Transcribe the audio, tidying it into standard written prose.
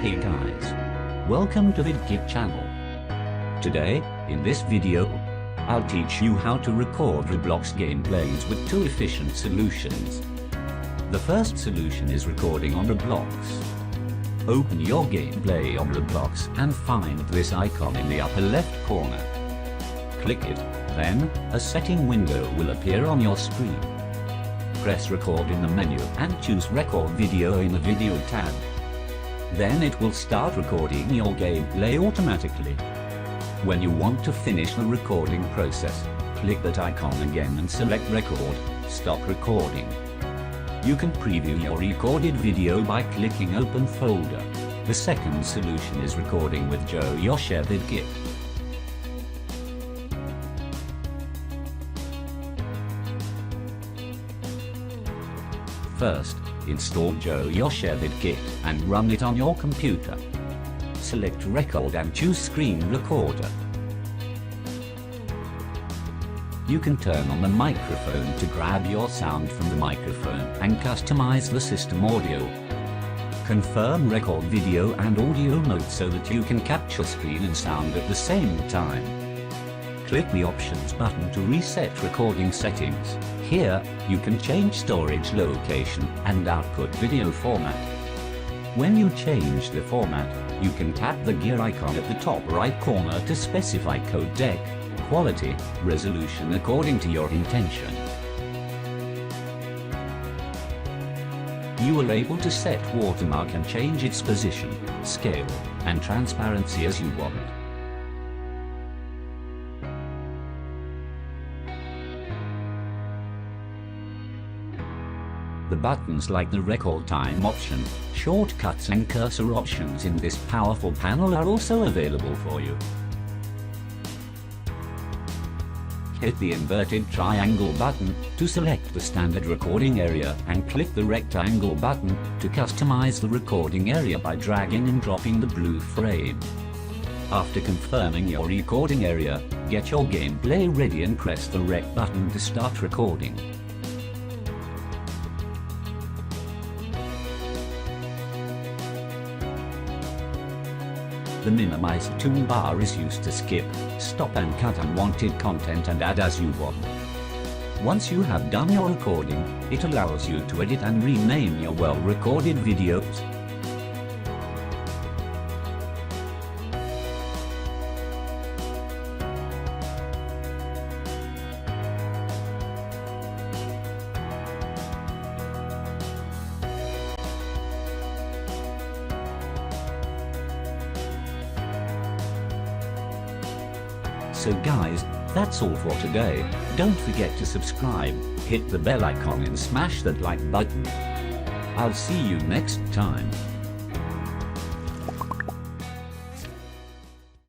Hey guys! Welcome to VidiKit channel. Today, in this video, I'll teach you how to record Roblox gameplays with two efficient solutions. The first solution is recording on Roblox. Open your gameplay on Roblox and find this icon in the upper left corner. Click it, then, a setting window will appear on your screen. Press record in the menu and choose record video in the video tab. Then it will start recording your gameplay automatically. When you want to finish the recording process, click that icon again and select record, stop recording. You can preview your recorded video by clicking open folder. The second solution is recording with Joyoshare VidiKit. First, install Joyoshare VidiKit and run it on your computer. Select record and choose screen recorder. You can turn on the microphone to grab your sound from the microphone and customize the system audio. Confirm record video and audio mode so that you can capture screen and sound at the same time. Click the Options button to reset recording settings. Here, you can change storage location and output video format. When you change the format, you can tap the gear icon at the top right corner to specify codec, quality, resolution according to your intention. You are able to set watermark and change its position, scale, and transparency as you want. The buttons like the record time option, shortcuts and cursor options in this powerful panel are also available for you. Hit the inverted triangle button to select the standard recording area and click the rectangle button to customize the recording area by dragging and dropping the blue frame. After confirming your recording area, get your gameplay ready and press the rec button to start recording. The Minimize toolbar is used to skip, stop and cut unwanted content and add as you want. Once you have done your recording, it allows you to edit and rename your well-recorded videos. So guys, that's all for today. Don't forget to subscribe, hit the bell icon and smash that like button. I'll see you next time.